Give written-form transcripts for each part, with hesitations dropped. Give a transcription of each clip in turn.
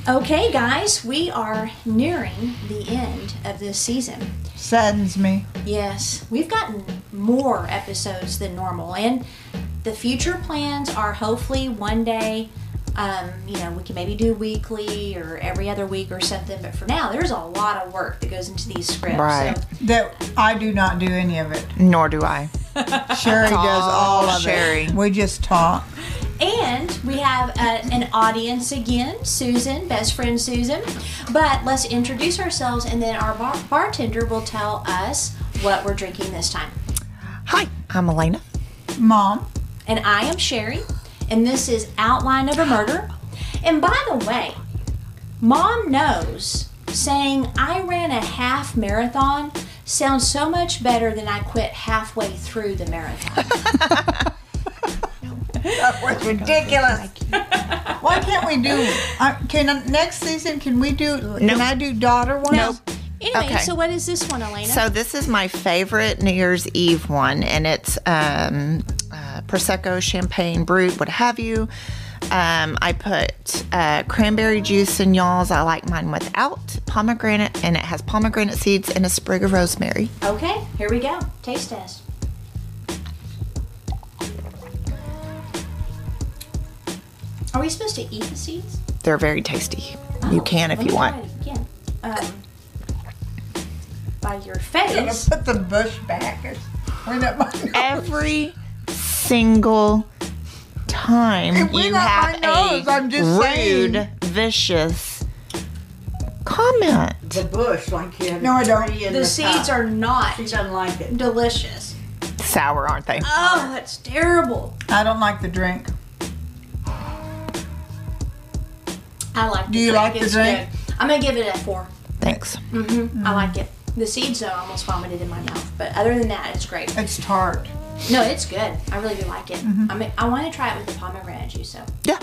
Okay, guys, we are nearing the end of this season. Saddens me. Yes, we've gotten more episodes than normal, and the future plans are hopefully one day, we can maybe do weekly or every other week or something. But for now, there's a lot of work that goes into these scripts. Right. So. That I do not do any of it. Nor do I. Sherry does all of Sherry. it. We just talk. And we have an audience again, Susan, best friend Susan. But let's introduce ourselves, and then our bartender will tell us what we're drinking this time. Hi, I'm Elena. Mom. And I am Sherry, and this is Outline of a Murder. And by the way, Mom knows saying I ran a half marathon sounds so much better than I quit halfway through the marathon. That was ridiculous. Why can't we do? Next season? Can we do? Nope. Can I do daughter one? Nope. Anyway, Okay. So what is this one, Elena? So this is my favorite New Year's Eve one, and it's Prosecco, Champagne, Brut, what have you. I put cranberry juice in y'all's. I like mine without pomegranate, and it has pomegranate seeds and a sprig of rosemary. Okay, here we go. Taste test. Are we supposed to eat the seeds? They're very tasty. You can if Let me you try want. it again. By your I'm gonna face. put the bush back. Went up my nose. Every single time It went you up have my nose, I'm just rude, saying. vicious comment. The bush, like you have No, I don't. tree in The the seeds top. are not She doesn't like it. delicious. Sour, aren't they? Oh, that's terrible. I don't like the drink. I like the Do you drink. like the It's drink? good. I'm going to give it a 4. Thanks. I like it. The seeds, though, I almost vomited in my mouth. But other than that, it's great. It's tart. No, it's good. I really do like it. I want to try it with the pomegranate juice, though. Yeah.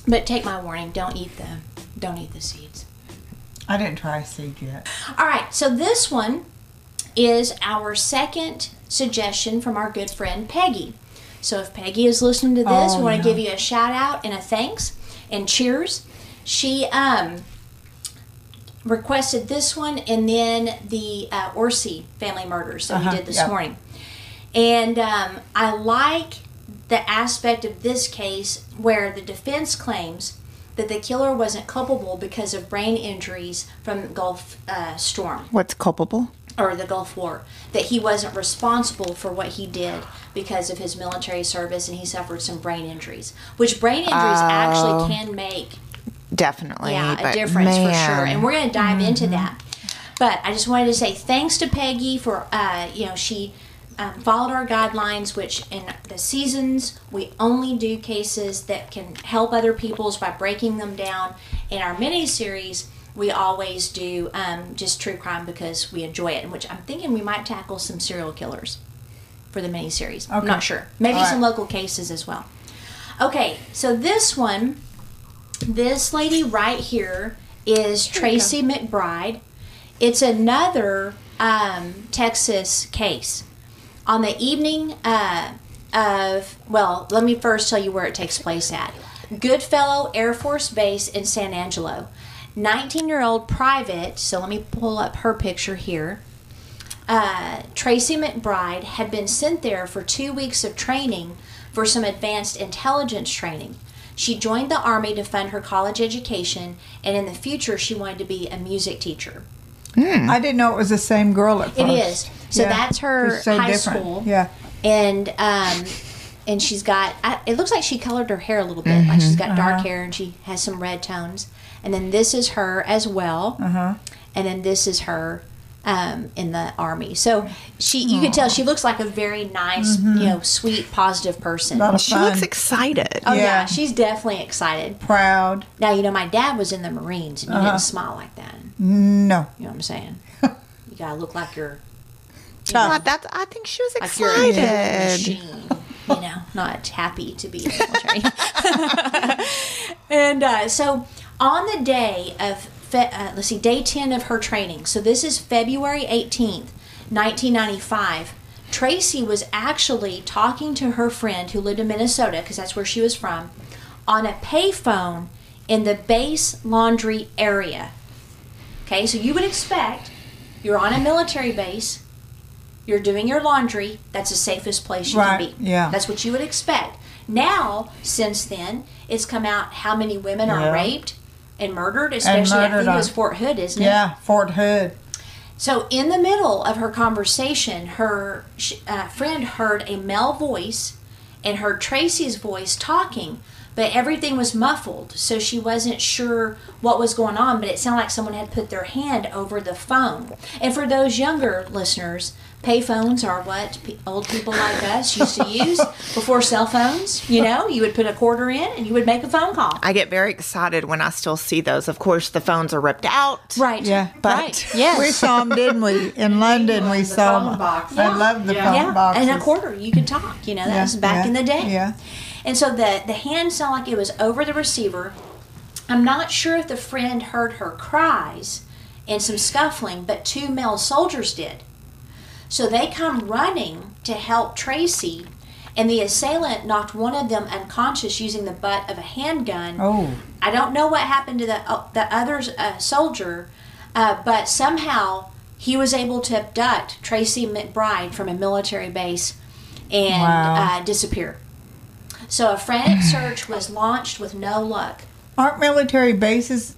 But take my warning. Don't eat the seeds. I didn't try a seed yet. All right, so this one is our second suggestion from our good friend Peggy. So if Peggy is listening to this, we want to give you a shout out and a thanks and cheers. She requested this one and then the Orsi family murders that we did this morning. And I like the aspect of this case where the defense claims that the killer wasn't culpable because of brain injuries from the Gulf storm What's culpable? or the Gulf War, that he wasn't responsible for what he did because of his military service and he suffered some brain injuries, which brain injuries actually can make Definitely. a but difference for man. sure. And we're going to dive into that. But I just wanted to say thanks to Peggy for, she followed our guidelines, which in the seasons, we only do cases that can help other people's by breaking them down. In our mini-series, we always do just true crime because we enjoy it, which I'm thinking we might tackle some serial killers for the mini-series. I'm not sure. Maybe All right. some local cases as well. Okay, so this one, this lady right here is Tracie McBride. It's another Texas case. On the evening let me first tell you where it takes place at. Goodfellow Air Force Base in San Angelo. 19-year-old private, so let me pull up her picture here. Tracie McBride had been sent there for 2 weeks of training for some advanced intelligence training. She joined the Army to fund her college education, and in the future she wanted to be a music teacher. I didn't know it was the same girl at first. It is. So that's her It's so high different. school. Yeah. And she's got, it looks like she colored her hair a little bit. Like she's got dark hair and she has some red tones. And then this is her as well. And then this is her in the Army. So you can tell she looks like a very nice, sweet, positive person. Lot of She fun. looks excited. Oh, yeah. Yeah. She's definitely excited. Proud. Now, my dad was in the Marines and you didn't smile like that. No. You know what I'm saying? You got to look like you're Tough. I think she was like you're a excited. machine, not happy to be in the military. And so on the day of, day 10 of her training, so this is February 18th, 1995, Tracie was actually talking to her friend who lived in Minnesota, because that's where she was from, on a payphone in the base laundry area. Okay, so you would expect you're on a military base, you're doing your laundry, that's the safest place you can be. Yeah. That's what you would expect. Now, since then, it's come out how many women are raped and murdered, especially I think it was Fort Hood, isn't it? Yeah, Fort Hood. So in the middle of her conversation, her friend heard a male voice and heard Tracie's voice talking, but everything was muffled, so she wasn't sure what was going on, but it sounded like someone had put their hand over the phone. And for those younger listeners, payphones are what old people like us used to use before cell phones. You know, you would put a quarter in and you would make a phone call. I get very excited when I still see those. Of course, the phones are ripped out. Right. Yeah. But right. Yes. We saw them, didn't we? In London, we saw them. I love the phone boxes. And a quarter, you could talk. You know, that was back in the day. Yeah. And so the hand sounded like it was over the receiver. I'm not sure if the friend heard her cries and some scuffling, but 2 male soldiers did. So they come running to help Tracie, and the assailant knocked one of them unconscious using the butt of a handgun. Oh. I don't know what happened to the other soldier, but somehow he was able to abduct Tracie McBride from a military base and disappear. So a frantic search was launched with no luck. Aren't military bases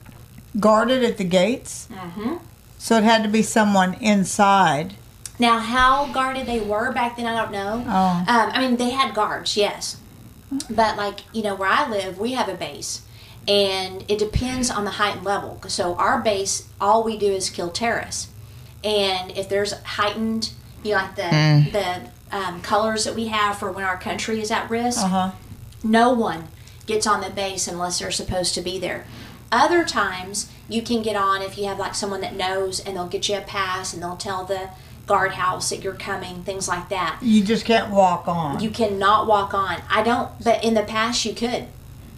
guarded at the gates? Mm-hmm. So it had to be someone inside. Now, how guarded they were back then, I don't know. Oh. I mean, they had guards, yes. But, like, you know, where I live, we have a base. And it depends on the height and level. So our base, all we do is kill terrorists. And if there's heightened, you know, like the colors that we have for when our country is at risk, no one gets on the base unless they're supposed to be there. Other times, you can get on if you have, like, someone that knows, and they'll get you a pass, and they'll tell the guardhouse that you're coming, things like that. You just can't walk on. You cannot walk on. But in the past you could.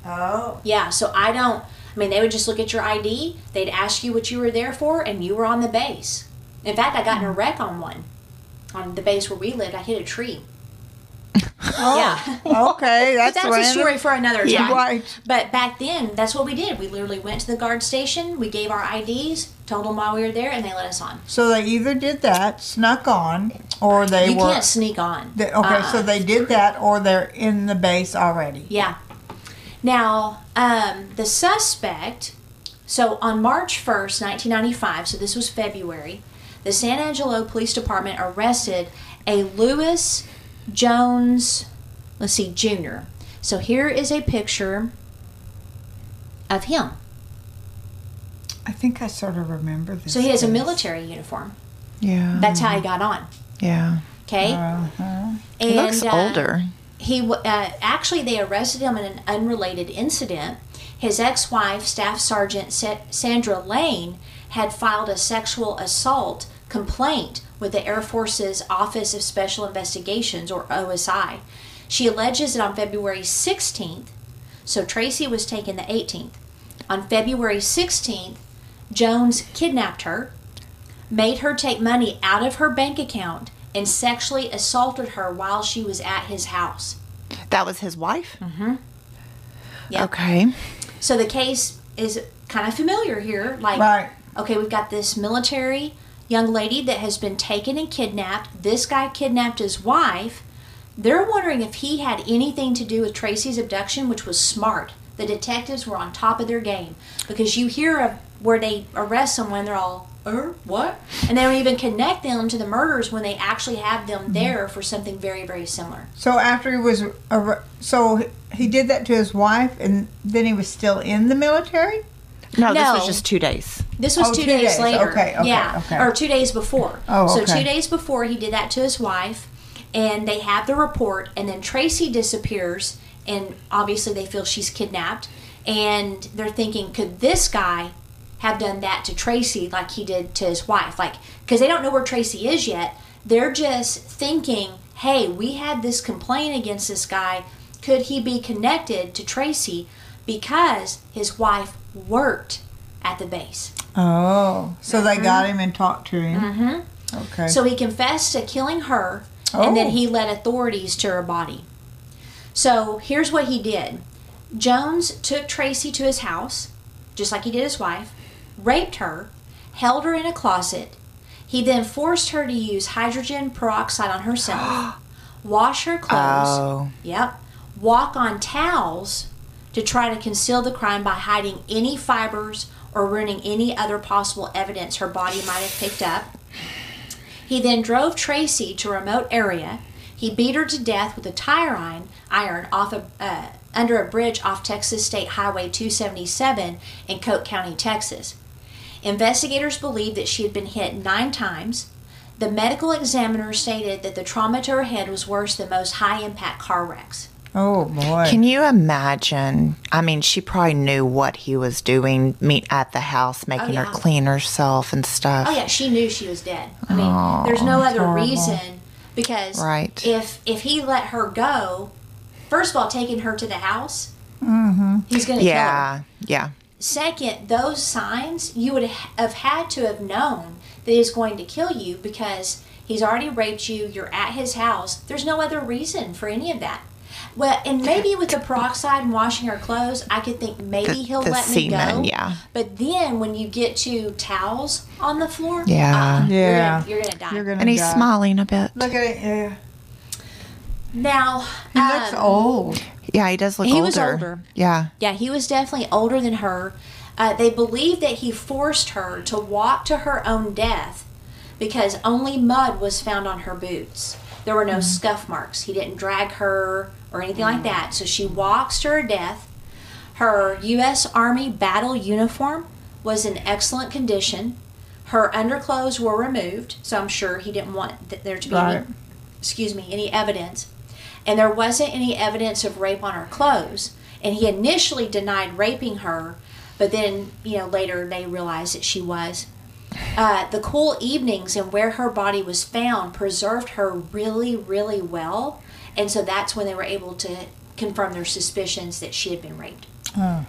Oh. Yeah, so I mean, they would just look at your ID, they'd ask you what you were there for, and you were on the base. In fact, I got in a wreck on one. On the base where we lived, I hit a tree. Oh. Yeah. Okay, that's a story for another time. Yeah. Right. But back then, that's what we did. We literally went to the guard station, we gave our IDs, told them why we were there, and they let us on. So they either did that, snuck on, or they You were... can't sneak on. So they did that, or they're in the base already. Yeah. Now, the suspect, so on March 1st, 1995, so this was February, the San Angelo Police Department arrested a Louis Jones, Jr. So here is a picture of him. I think I sort of remember this. So he has a military uniform. Yeah. That's how he got on. Yeah. Okay? He looks older. Actually, they arrested him in an unrelated incident. His ex-wife, Staff Sergeant Sandra Lane, had filed a sexual assault complaint with the Air Force's Office of Special Investigations, or OSI. She alleges that on February 16th, so Tracie was taken the 18th. On February 16th, Jones kidnapped her, made her take money out of her bank account, and sexually assaulted her while she was at his house. That was his wife? Mm-hmm. Yep. Okay. So the case is kind of familiar here. Like, right. Okay, we've got this military young lady that has been taken and kidnapped. This guy kidnapped his wife. They're wondering if he had anything to do with Tracie's abduction, which was smart. The detectives were on top of their game. Because you hear of where they arrest someone, they're all, what? And they don't even connect them to the murders when they actually have them there for something very, very similar. So after he was, so he did that to his wife, and then he was still in the military? No, this was just 2 days. This was 2 days later. Okay. Or 2 days before. Oh, So okay. 2 days before, he did that to his wife, and they have the report, and then Tracie disappears, and obviously they feel she's kidnapped, and they're thinking, could this guy have done that to Tracie like he did to his wife? Like, because they don't know where Tracie is yet. They're just thinking, hey, we had this complaint against this guy. Could he be connected to Tracie because his wife worked at the base? Oh, so they got him and talked to him. Mm-hmm. Okay. So he confessed to killing her, and then he led authorities to her body. So here's what he did. Jones took Tracie to his house, just like he did his wife, raped her, held her in a closet. He then forced her to use hydrogen peroxide on herself, wash her clothes, walk on towels to try to conceal the crime by hiding any fibers or ruining any other possible evidence her body might have picked up. He then drove Tracie to a remote area. He beat her to death with a tire iron off under a bridge off Texas State Highway 277 in Coke County, Texas. Investigators believe that she had been hit 9 times. The medical examiner stated that the trauma to her head was worse than most high-impact car wrecks. Oh, boy. Can you imagine? I mean, she probably knew what he was doing at the house, making her clean herself and stuff. Oh, yeah, she knew she was dead. I mean, there's no other reason, because if he let her go, first of all, taking her to the house, he's going to kill her. Yeah. Second, those signs, you would have had to have known that he's going to kill you, because he's already raped you, you're at his house. There's no other reason for any of that. Well, and maybe with the peroxide and washing her clothes, I could think maybe he'll let me go. Yeah. But then when you get to towels on the floor, you're going to die. And he's smiling a bit. Look at it, yeah. Now, he looks old. Yeah, he does look older. He was older. Yeah. Yeah, he was definitely older than her. They believe that he forced her to walk to her own death because only mud was found on her boots. There were no scuff marks. He didn't drag her or anything like that. So she walks to her death. Her U.S. Army battle uniform was in excellent condition. Her underclothes were removed, so I'm sure he didn't want there to be any evidence. And there wasn't any evidence of rape on her clothes. And he initially denied raping her, but then, later they realized that she was. The cool evenings and where her body was found preserved her really, really well. And so that's when they were able to confirm their suspicions that she had been raped. Oh.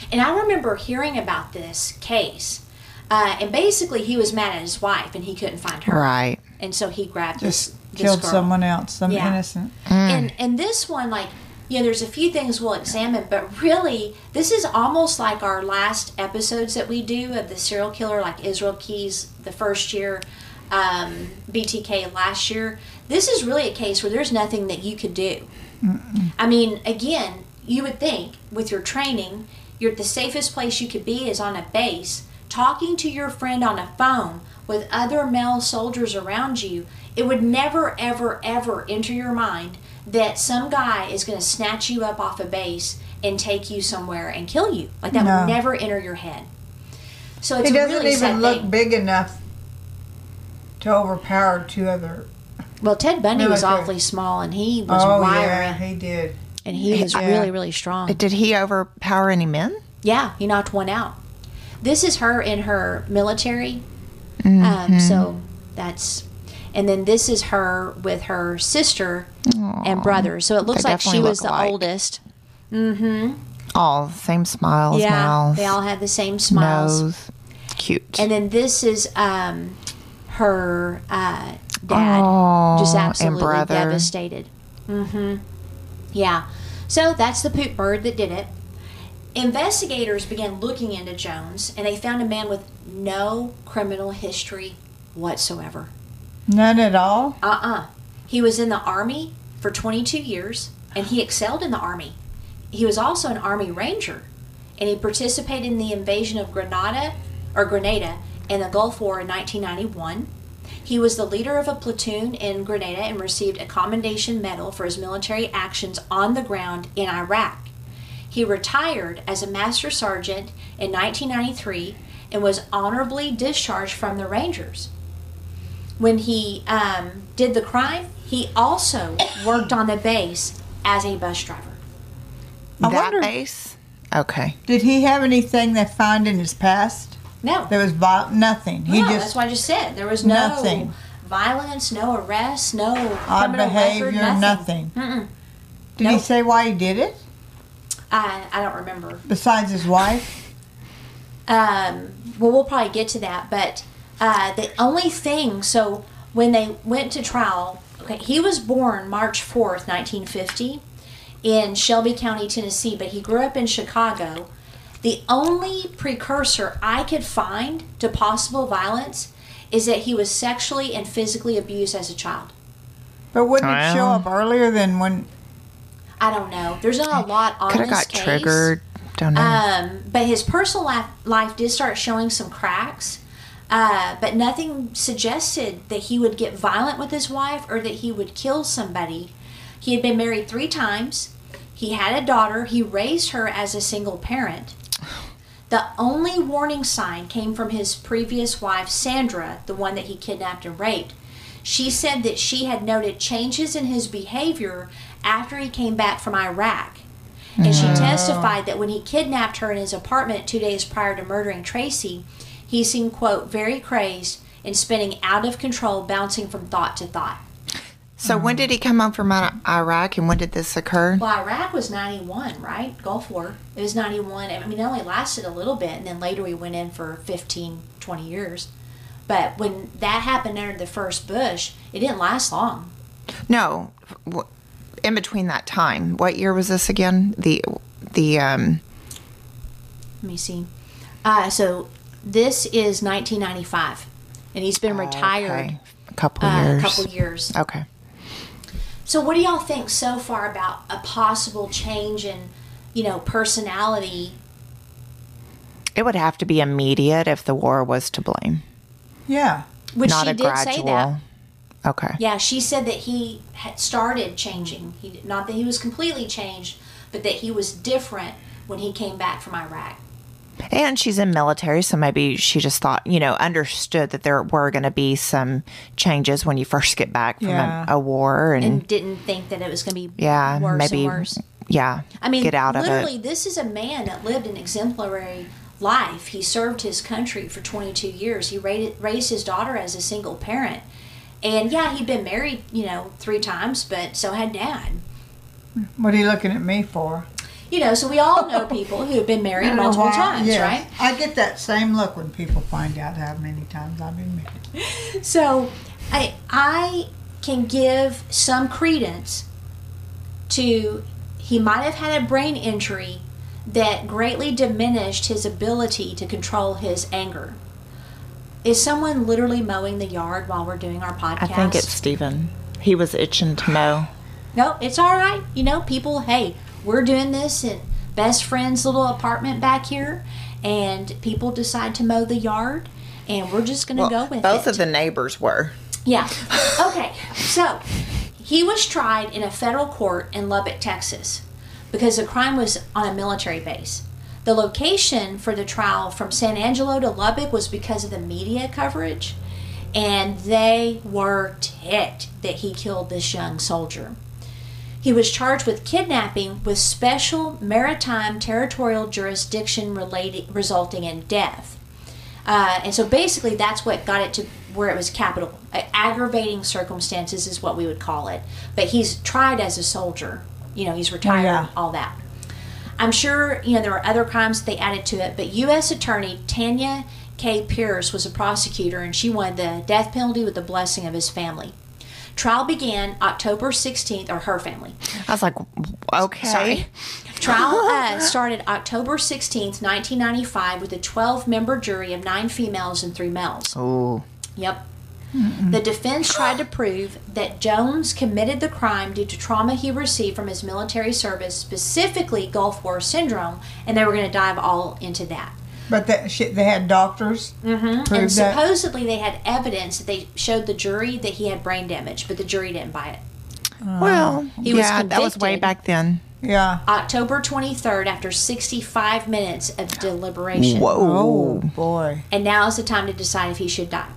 And I remember hearing about this case. And basically he was mad at his wife and he couldn't find her. Right. And so he grabbed this killed girl. Someone else, innocent. And this one, there's a few things we'll examine, but really, this is almost like our last episodes that we do of the serial killer, like Israel Keyes the first year, BTK last year. This is really a case where there's nothing that you could do. I mean, again, you would think with your training, the safest place you could be is on a base, talking to your friend on a phone with other male soldiers around you. It would never, ever, ever enter your mind that some guy is going to snatch you up off a base and take you somewhere and kill you. Like, that would never enter your head. So it's he doesn't really even look thing. Big enough to overpower 2 other. Well, Ted Bundy was awfully small, and he was wiry. Yeah, he did. And he was really, really strong. Did he overpower any men? Yeah, he knocked one out. This is her in her military. So that's... And then this is her with her sister and brother. So it looks like she was the oldest. All same smiles, mouth. They all had the same smiles. Nose. Cute. And then this is her dad, just absolutely devastated. Yeah. So that's the poop bird that did it. Investigators began looking into Jones, and they found a man with no criminal history whatsoever. None at all? He was in the Army for 22 years, and he excelled in the Army. He was also an Army Ranger, and he participated in the invasion of Grenada in the Gulf War in 1991. He was the leader of a platoon in Grenada and received a Commendation Medal for his military actions on the ground in Iraq. He retired as a Master Sergeant in 1993 and was honorably discharged from the Rangers. When he did the crime, he also worked on the base as a bus driver. Base? Okay. Did he have anything they found in his past? No. There was nothing. That's what I just said. There was no violence, no arrests, no odd behavior, record, nothing. Did he say why he did it? I don't remember. Besides his wife? Well, we'll probably get to that, but the only thing, so when they went to trial, he was born March 4th, 1950. in Shelby County, Tennessee, but he grew up in Chicago. The only precursor I could find to possible violence is that he was sexually and physically abused as a child. But wouldn't it show up earlier than when? I don't know. There's not a lot on Could have this got case. triggered. Don't know. But his personal life did start showing some cracks. But nothing suggested that he would get violent with his wife or that he would kill somebody. He had been married 3 times. He had a daughter. He raised her as a single parent. The only warning sign came from his previous wife, Sandra, the one that he kidnapped and raped. She said that she had noted changes in his behavior after he came back from Iraq. And she testified that when he kidnapped her in his apartment 2 days prior to murdering Tracie, he seemed, quote, very crazed and spinning out of control, bouncing from thought to thought. So when did he come home from Iraq, and when did this occur? Well, Iraq was 91, right? Gulf War. It was 91. I mean, it only lasted a little bit, and then later he went in for 15, 20 years. But when that happened under the first Bush, it didn't last long. No, in between that time. What year was this again? Let me see. So this is 1995, and he's been retired Okay. A couple years. a couple years. Okay. So what do y'all think so far about a possible change in, personality? It would have to be immediate if the war was to blame. Yeah. Which Not she a did gradual. say that. Okay. Yeah, she said that he had started changing. Not that he was completely changed, but that he was different when he came back from Iraq. And she's in military, so maybe she just thought, understood that there were going to be some changes when you first get back from a war. And didn't think that it was going to be yeah, worse maybe, and worse. Yeah, I mean, get out of literally, it. this is a man that lived an exemplary life. He served his country for 22 years. He raised his daughter as a single parent. And, yeah, he'd been married, 3 times, but so had Dad. What are you looking at me for? So we all know people who have been married multiple times, Yes. right? I get that same look when people find out how many times I've been married. So I can give some credence to he might have had a brain injury that greatly diminished his ability to control his anger. Is someone literally mowing the yard while we're doing our podcast? I think it's Stephen. He was itching to mow. No, it's all right. People, hey, we're doing this in best friend's little apartment back here, and people decide to mow the yard, and we're just going to go with both it. of the neighbors were. Yeah. Okay. So he was tried in a federal court in Lubbock, Texas, because the crime was on a military base. The location for the trial from San Angelo to Lubbock was because of the media coverage, and they were ticked that he killed this young soldier. He was charged with kidnapping with special maritime territorial jurisdiction resulting in death. And so basically that's what got it to where it was capital. Aggravating circumstances is what we would call it. But he's tried as a soldier. He's retired, all that. I'm sure, there were other crimes that they added to it, but U.S. Attorney Tanya K. Pierce was a prosecutor, and she wanted the death penalty with the blessing of his family. Trial began October 16th, or her family. I was like, okay. Sorry. Trial started October 16th, 1995, with a 12-member jury of 9 females and 3 males. Oh. Yep. The defense tried to prove that Jones committed the crime due to trauma he received from his military service, specifically Gulf War syndrome, and they were going to dive all into that. But they had doctors prove And that. supposedly they had evidence that they showed the jury that he had brain damage, but the jury didn't buy it. Well, He was that was way convicted. back then. Yeah. October 23rd, after 65 minutes of deliberation. Whoa. Oh, boy. And now is the time to decide if he should die.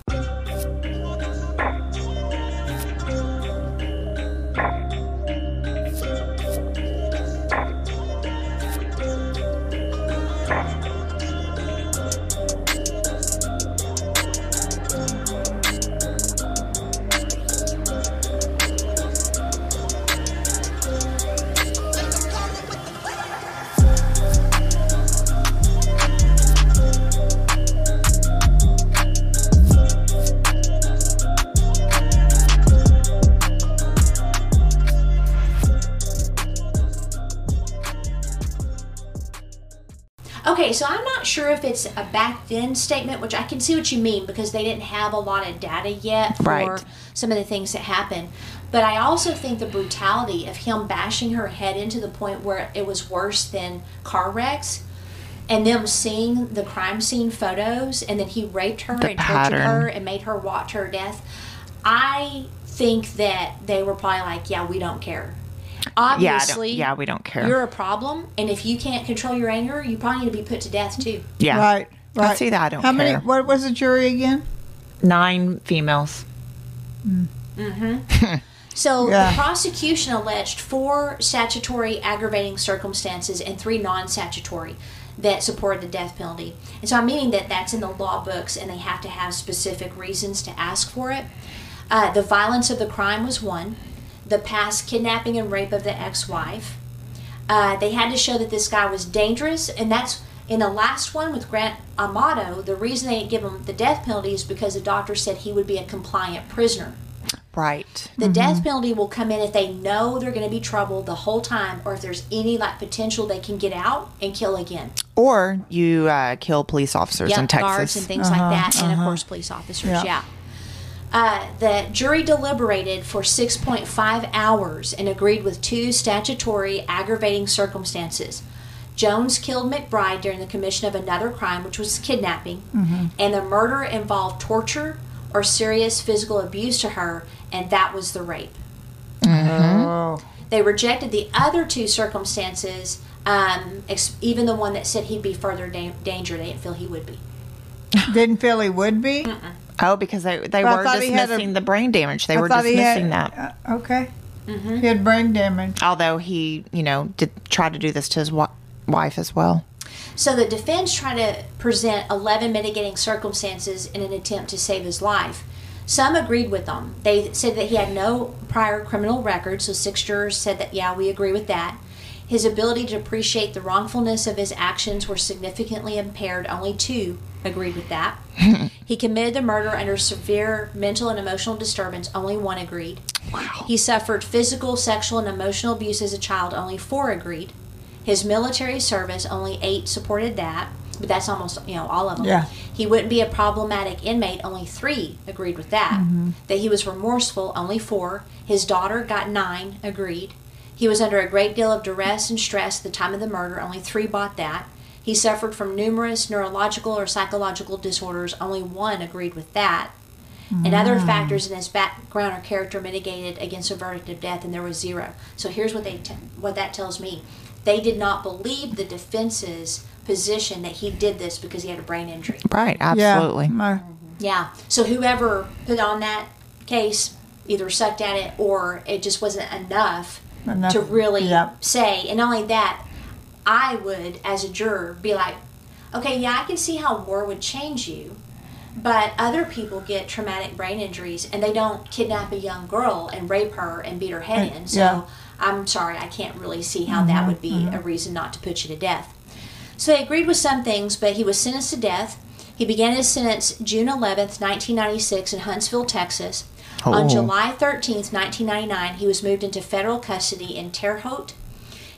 Okay, so I'm not sure if it's a back then statement, which I can see what you mean because they didn't have a lot of data yet for Right. some of the things that happened. But I also think the brutality of him bashing her head into the point where it was worse than car wrecks, and them seeing the crime scene photos, and then he raped her The and tortured pattern. her and made her watch her death. I think that they were probably like, yeah, we don't care. Obviously, Yeah, we don't care. you're a problem, and if you can't control your anger, you probably need to be put to death too. Yeah. Right. I see that. I don't How care. many? What was the jury again? 9 females. So Yeah. the prosecution alleged 4 statutory aggravating circumstances and 3 non-statutory that supported the death penalty. And so I'm meaning that that's in the law books, and they have to have specific reasons to ask for it. The violence of the crime was 1. The past kidnapping and rape of the ex-wife. They had to show that this guy was dangerous, and that's in the last one with Grant Amato. The reason they didn't give him the death penalty is because the doctor said he would be a compliant prisoner. Right. The death penalty will come in if they know they're going to be troubled the whole time, or if there's any potential they can get out and kill again. Or you kill police officers in Texas. Guards and things like that, and of course police officers. Yeah. The jury deliberated for 6.5 hours and agreed with 2 statutory aggravating circumstances. Jones killed McBride during the commission of another crime, which was kidnapping, and the murder involved torture or serious physical abuse to her, and that was the rape. Oh. They rejected the other 2 circumstances, even the one that said he'd be further danger. They didn't feel he would be. Didn't feel he would be. Oh, because they I were thought he had dismissing the brain damage. They I were thought he dismissing had- that. Okay. He had brain damage. Although he, did try to do this to his wife as well. So the defense tried to present 11 mitigating circumstances in an attempt to save his life. Some agreed with them. They said that he had no prior criminal record, so 6 jurors said that, yeah, we agree with that. His ability to appreciate the wrongfulness of his actions were significantly impaired. Only 2 agreed with that. He committed the murder under severe mental and emotional disturbance. Only 1 agreed. Wow. He suffered physical, sexual, and emotional abuse as a child. Only 4 agreed. His military service, only 8 supported that, but that's almost, all of them. Yeah. He wouldn't be a problematic inmate, only 3 agreed with that. That he was remorseful, only 4. His daughter got 9, agreed. He was under a great deal of duress and stress at the time of the murder, only 3 bought that. He suffered from numerous neurological or psychological disorders, only 1 agreed with that. And other factors in his background or character mitigated against a verdict of death, and there was 0. So here's what what that tells me. They did not believe the defense's position that he did this because he had a brain injury. Right, absolutely. Yeah. Yeah. So whoever put on that case either sucked at it, or it just wasn't enough to really say. And not only that, I would, as a juror, be like, okay, yeah, I can see how war would change you, but other people get traumatic brain injuries, and they don't kidnap a young girl and rape her and beat her head in. So I'm sorry, I can't really see how that would be a reason not to put you to death. So they agreed with some things, but he was sentenced to death. He began his sentence June 11th, 1996 in Huntsville, Texas. Oh. On July 13th, 1999, he was moved into federal custody in Terre Haute.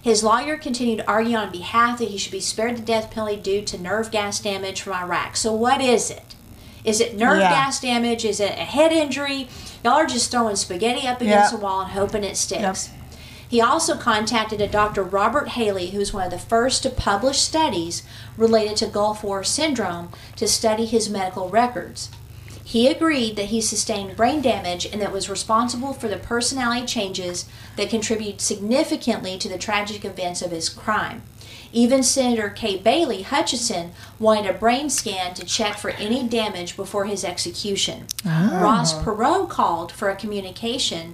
His lawyer continued to argue on behalf that he should be spared the death penalty due to nerve gas damage from Iraq. So what is it? Is it nerve gas damage? Is it a head injury? Y'all are just throwing spaghetti up against the wall and hoping it sticks. He also contacted a Dr. Robert Haley, who's one of the first to publish studies related to Gulf War syndrome, to study his medical records. He agreed that he sustained brain damage and that was responsible for the personality changes that contribute significantly to the tragic events of his crime. Even Senator Kay Bailey Hutchison wanted a brain scan to check for any damage before his execution. Ross Perot called for a commutation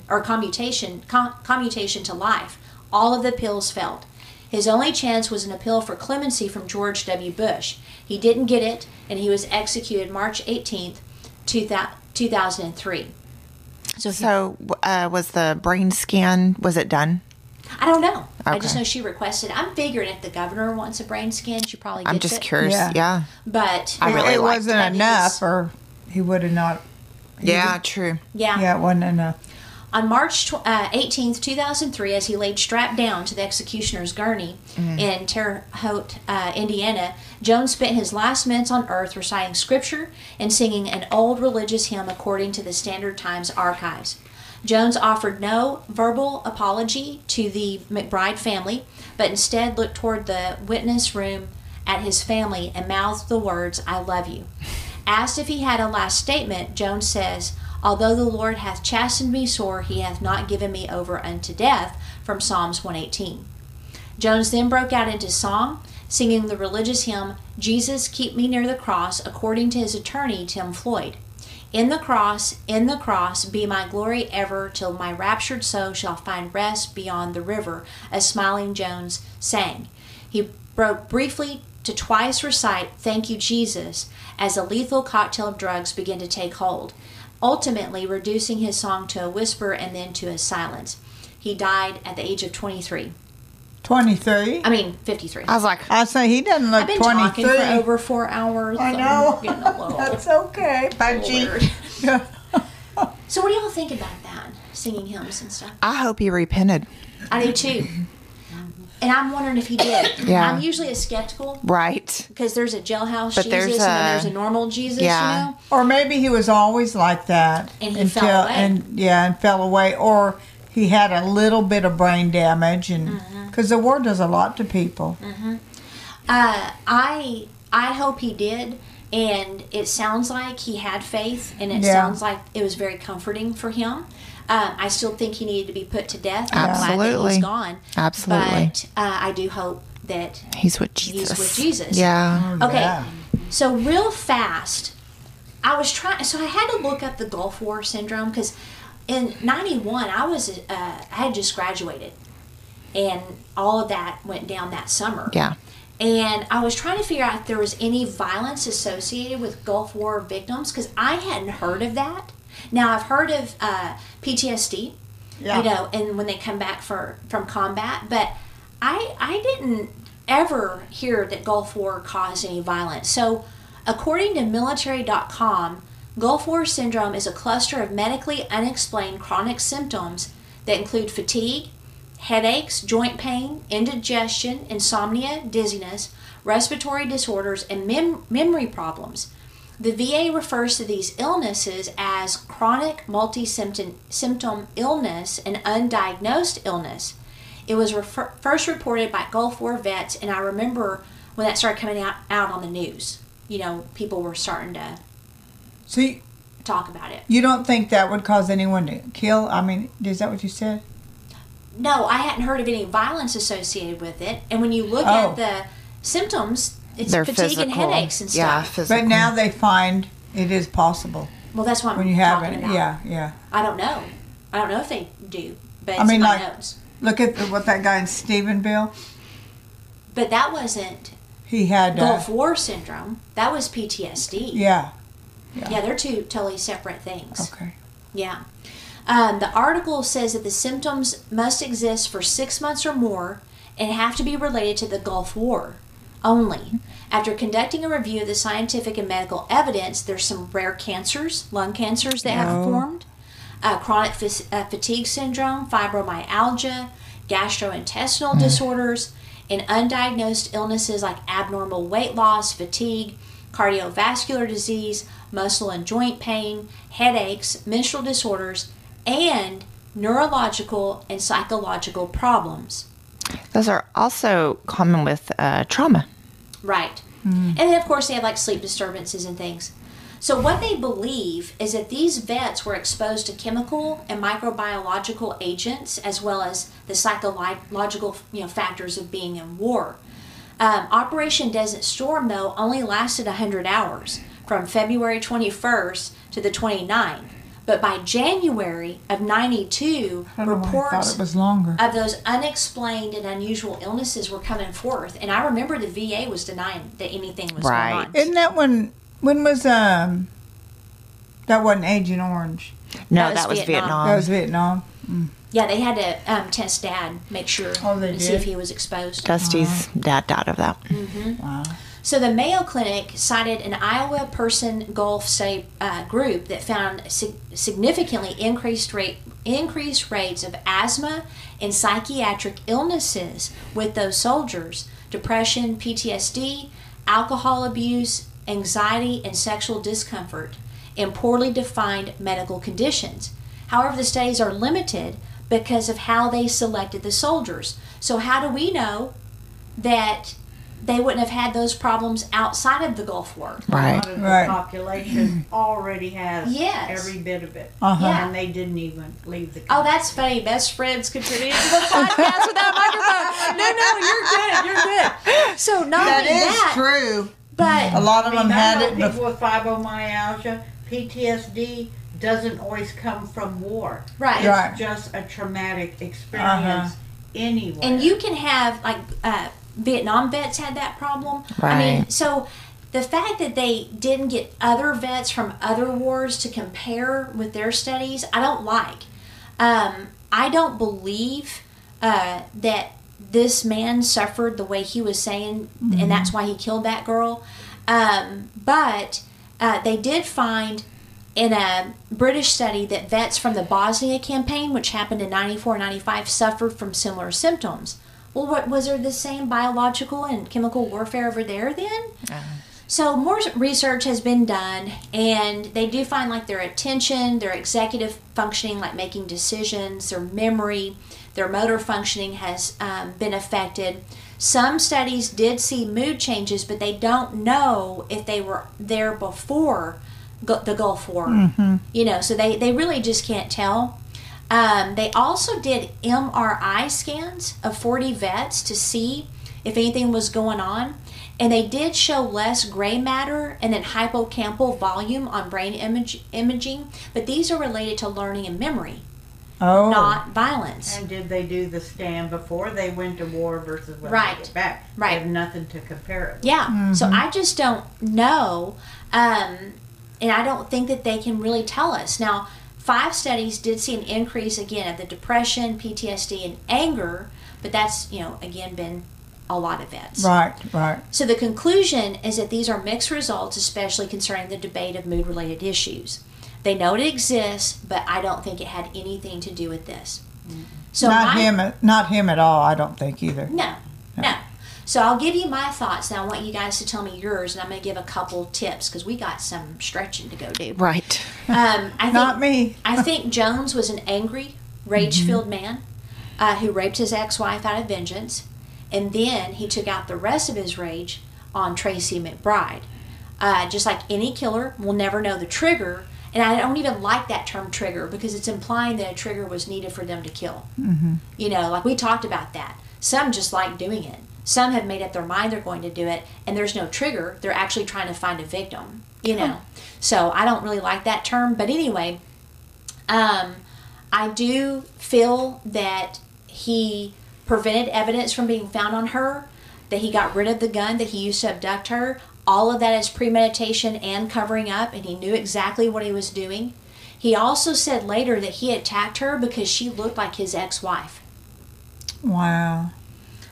to life. All of the appeals failed. His only chance was an appeal for clemency from George W. Bush. He didn't get it, and he was executed March 18th, 2003. So was the brain scan, was it done? I don't know. I Okay. just know she requested. I'm figuring if the governor wants a brain scan, she probably gets it. I'm just curious. Yeah. Yeah. But I really it liked wasn't enough, or he would have not. Yeah, true. yeah. Yeah, it wasn't enough. On March 18th, 2003, as he laid strapped down to the executioner's gurney in Terre Haute, Indiana, Jones spent his last minutes on earth reciting scripture and singing an old religious hymn according to the Standard Times archives. Jones offered no verbal apology to the McBride family, but instead looked toward the witness room at his family and mouthed the words, "I love you." Asked if he had a last statement, Jones says, "Although the Lord hath chastened me sore, he hath not given me over unto death," from Psalms 118. Jones then broke out into song, singing the religious hymn, "Jesus, Keep Me Near the Cross," according to his attorney, Tim Floyd. In the cross, be my glory ever, till my raptured soul shall find rest beyond the river," a smiling Jones sang. He broke briefly to twice recite, "Thank you, Jesus," as a lethal cocktail of drugs began to take hold, ultimately reducing his song to a whisper and then to a silence. He died at the age of 23. 23? 53. I was like, I say he doesn't look I've been 23. talking for over 4 hours. I know. I'm getting a little That's okay. Punchy. older. So what do y'all think about that? Singing hymns and stuff? I hope he repented. I do too. And I'm wondering if he did. Yeah. I'm usually a skeptical Right. because there's a jailhouse But Jesus there's and then a- there's a normal Jesus, Yeah. you know? Or maybe he was always like that. And he fell away. And fell away. Or he had a little bit of brain damage. And because the war does a lot to people. I hope he did, and it sounds like he had faith, and it Yeah. sounds like it was very comforting for him. I still think he needed to be put to death. I'm glad that Absolutely. he's gone. Absolutely. But I do hope that He's with Jesus. he's with Jesus. Yeah. Okay, Yeah. so real fast, I had to look up the Gulf War syndrome because in '91 I had just graduated, and all of that went down that summer. Yeah. And I was trying to figure out if there was any violence associated with Gulf War victims because I hadn't heard of that. Now I've heard of PTSD, Yeah. you know, and when they come back from combat, but I didn't ever hear that Gulf War caused any violence. So according to military.com, Gulf War syndrome is a cluster of medically unexplained chronic symptoms that include fatigue, headaches, joint pain, indigestion, insomnia, dizziness, respiratory disorders, and memory problems. The VA refers to these illnesses as chronic multi-symptom illness and undiagnosed illness. It was first reported by Gulf War vets, and I remember when that started coming out on the news. You know, people were starting to So talk about it. you don't think that would cause anyone to kill? I mean, is that what you said? No, I hadn't heard of any violence associated with it. And when you look Oh. at the symptoms, it's They're fatigue physical. and headaches and Yeah, stuff. physical. But now they find it is possible Well, that's what when I'm you have talking it. about. Yeah. I don't know. I don't know if they do, but it's I mean, in my like- notes. Look at what that guy in Stephenville. But that wasn't He had. Gulf War syndrome. That was PTSD. Yeah. Yeah, they're two totally separate things. Okay. Yeah. The article says that the symptoms must exist for 6 months or more and have to be related to the Gulf War only. After conducting a review of the scientific and medical evidence, there's some rare cancers, lung cancers that have formed, chronic fatigue syndrome, fibromyalgia, gastrointestinal disorders, and undiagnosed illnesses like abnormal weight loss, fatigue, cardiovascular disease, muscle and joint pain, headaches, menstrual disorders, and neurological and psychological problems. Those are also common with trauma. Right. And then, of course, they have like sleep disturbances and things. So what they believe is that these vets were exposed to chemical and microbiological agents as well as the psychological factors of being in war. Operation Desert Storm, though, only lasted 100 hours from February 21st to the 29th. But by January of 92, I don't know why I thought reports it was longer. of those unexplained and unusual illnesses were coming forth. And I remember the VA was denying that anything was Right. going on. Isn't that when was that wasn't Agent Orange? No, That that was was Vietnam. Vietnam. That was Vietnam. Yeah, they had to test Dad, make sure, Oh, they and see did? if he was exposed. Dusty's dad died of that. Wow. So the Mayo Clinic cited an Iowa Person Gulf Study group that found significantly increased increased rates of asthma and psychiatric illnesses with those soldiers, depression, PTSD, alcohol abuse, anxiety, and sexual discomfort, and poorly defined medical conditions. However, the studies are limited because of how they selected the soldiers. So how do we know that they wouldn't have had those problems outside of the Gulf War? Right. A lot of the Right. population already has Yes. every bit of it. Yeah. And they didn't even leave the Oh, country. that's funny. Best friends contributing to the podcast without a microphone. No, you're good. So not That only is that, true. but A lot of them had I it. know people with fibromyalgia, PTSD doesn't always come from war. Right. It's Right. just a traumatic experience anyway. and you can have like Vietnam vets had that problem. I mean, Right. so the fact that they didn't get other vets from other wars to compare with their studies, I don't like. I don't believe that this man suffered the way he was saying, and that's why he killed that girl. But they did find in a British study that vets from the Bosnia campaign, which happened in 94-95, suffered from similar symptoms. Well, what was there the same biological and chemical warfare over there then? So more research has been done, and they do find like their attention, their executive functioning, like making decisions, their memory, their motor functioning has been affected. Some studies did see mood changes, but they don't know if they were there before the Gulf War. You know, so they really just can't tell. They also did MRI scans of 40 vets to see if anything was going on. And they did show less gray matter and then hippocampal volume on brain imaging. But these are related to learning and memory, Oh. not violence. And did they do the scan before they went to war versus when Right. they get back? Right. They have nothing to compare it with. Yeah. So I just don't know. And I don't think that they can really tell us. Now, 5 studies did see an increase, again, of the depression, PTSD, and anger. But that's, you know, again, been a lot of vets. Right, right. So the conclusion is that these are mixed results, especially concerning the debate of mood-related issues. They know it exists, but I don't think it had anything to do with this. So Not him at all, I don't think either. No. So I'll give you my thoughts. Now I want you guys to tell me yours, and I'm going to give a couple tips because we got some stretching to go do. Right. I think, Not me. I think Jones was an angry, rage-filled man who raped his ex-wife out of vengeance. And then he took out the rest of his rage on Tracie McBride. Just like any killer will never know the trigger. And I don't even like that term trigger because it's implying that a trigger was needed for them to kill. You know, like we talked about that. Some just like doing it. Some have made up their mind they're going to do it, and there's no trigger. They're actually trying to find a victim, you know. So I don't really like that term. But anyway, I do feel that he prevented evidence from being found on her, that he got rid of the gun that he used to abduct her. All of that is premeditation and covering up, and he knew exactly what he was doing. He also said later that he attacked her because she looked like his ex-wife. Wow.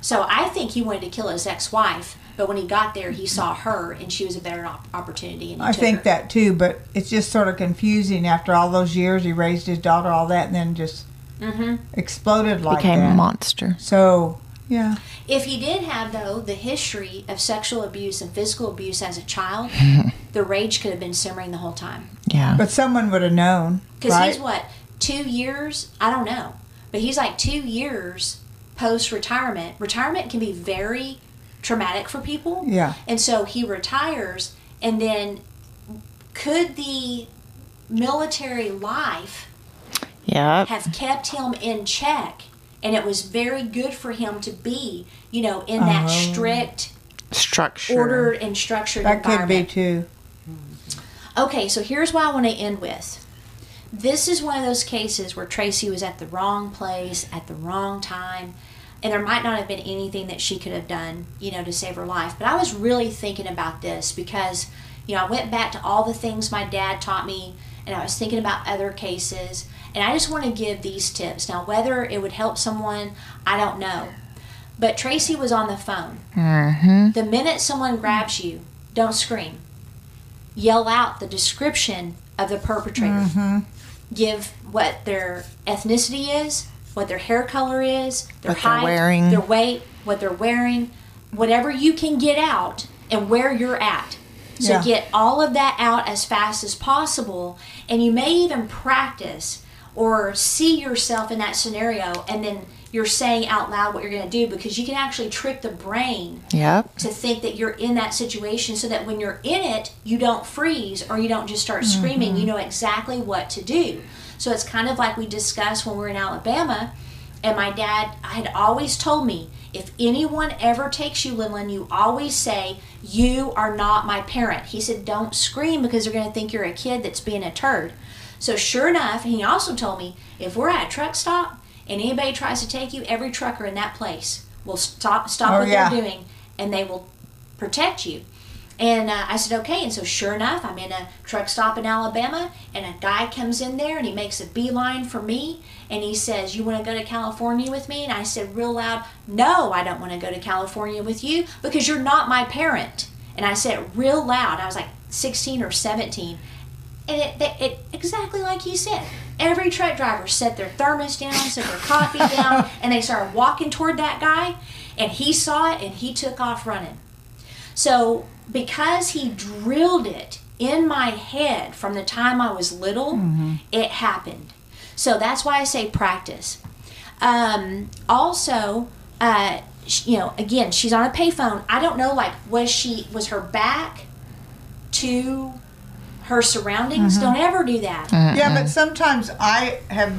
So I think he wanted to kill his ex-wife, but when he got there, he saw her, and she was a better opportunity. And he I took think her. that too, but it's just sort of confusing after all those years. He raised his daughter, all that, and then just exploded like Became that. a monster. So, yeah. If he did have, though, the history of sexual abuse and physical abuse as a child, the rage could have been simmering the whole time. Yeah. But someone would have known. Because right? he's what, 2 years? I don't know. But he's like 2 years post-retirement. Retirement can be very traumatic for people. Yeah. And so he retires, and then could the military life Yep. have kept him in check? And it was very good for him to be, you know, in that strict, Structure. ordered, and structured That could be environment. too. Okay, so here's what I want to end with. This is one of those cases where Tracie was at the wrong place at the wrong time, and there might not have been anything that she could have done, you know, to save her life. But I was really thinking about this because, you know, I went back to all the things my dad taught me, and I was thinking about other cases, and I just want to give these tips. Now, whether it would help someone, I don't know. But Tracie was on the phone. The minute someone grabs you, don't scream. Yell out the description of the perpetrator. give what their ethnicity is, what their hair color is, their What they're height, wearing. their weight, what they're wearing, whatever you can get out and where you're at. So Yeah. get all of that out as fast as possible, and you may even practice or see yourself in that scenario, and then you're saying out loud what you're going to do, because you can actually trick the brain Yep. to think that you're in that situation, so that when you're in it, you don't freeze or you don't just start screaming. You know exactly what to do. So it's kind of like we discussed when we were in Alabama, and my dad had always told me, if anyone ever takes you, Lillian, you always say, you are not my parent. He said, don't scream, because they're going to think you're a kid that's being a turd. So sure enough, and he also told me, if we're at a truck stop and anybody tries to take you, every trucker in that place will stop what yeah. they're doing, and they will protect you. And I said, okay. And so sure enough, I'm in a truck stop in Alabama, and a guy comes in there, and he makes a beeline for me, and he says, you want to go to California with me? And I said real loud, no, I don't want to go to California with you, because you're not my parent. And I said it real loud. I was like 16 or 17. And it exactly like he said. Every truck driver set their thermos down, set their coffee down, and they started walking toward that guy, and he saw it, and he took off running. So because he drilled it in my head from the time I was little, it happened. So that's why I say practice. Also, again, she's on a payphone. I don't know, like, was her back to her surroundings? Don't ever do that. Yeah, but sometimes I have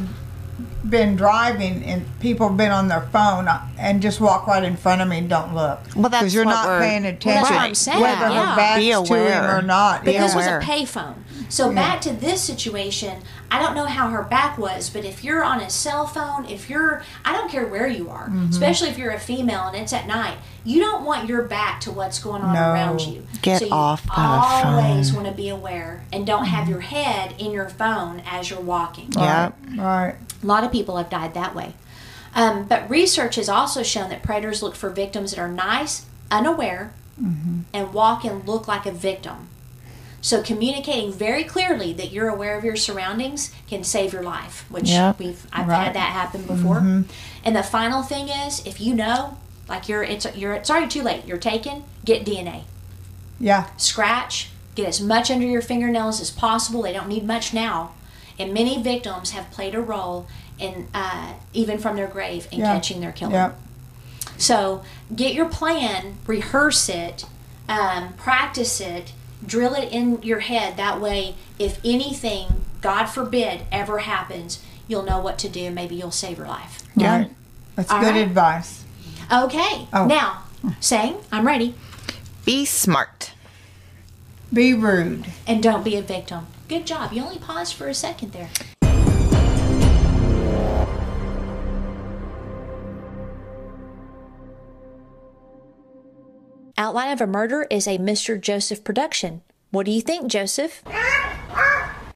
been driving and people have been on their phone and just walk right in front of me and don't look. Well, that's because you're what not we're- paying Well, attention that's what I'm saying, whether yeah. her back's Be to him aware. or not. But Be this was a aware. payphone. So back to this situation, I don't know how her back was, but if you're on a cell phone, I don't care where you are, especially if you're a female and it's at night, you don't want your back to what's going on No. around you. Get so you off the always phone. want to be aware and don't have your head in your phone as you're walking. Yep. Right. A lot of people have died that way. But research has also shown that predators look for victims that are nice, unaware, and walk and look like a victim. So communicating very clearly that you're aware of your surroundings can save your life, which Yep. I've Right. had that happen before. And the final thing is, if you know, like it's already too late, you're taken, get DNA. Yeah. Scratch, get as much under your fingernails as possible. They don't need much now. And many victims have played a role in, even from their grave, in Yeah. catching their killer. Yeah. So get your plan, rehearse it, practice it, drill it in your head. That way, if anything, God forbid, ever happens, you'll know what to do. Maybe you'll save your life. Yeah. Right. That's All good right. advice. Okay. Oh. Now, saying, I'm ready. Be smart. Be rude. And don't be a victim. Good job. You only paused for a second there. Outline of a Murder is a Mr. Joseph production. What do you think, Joseph?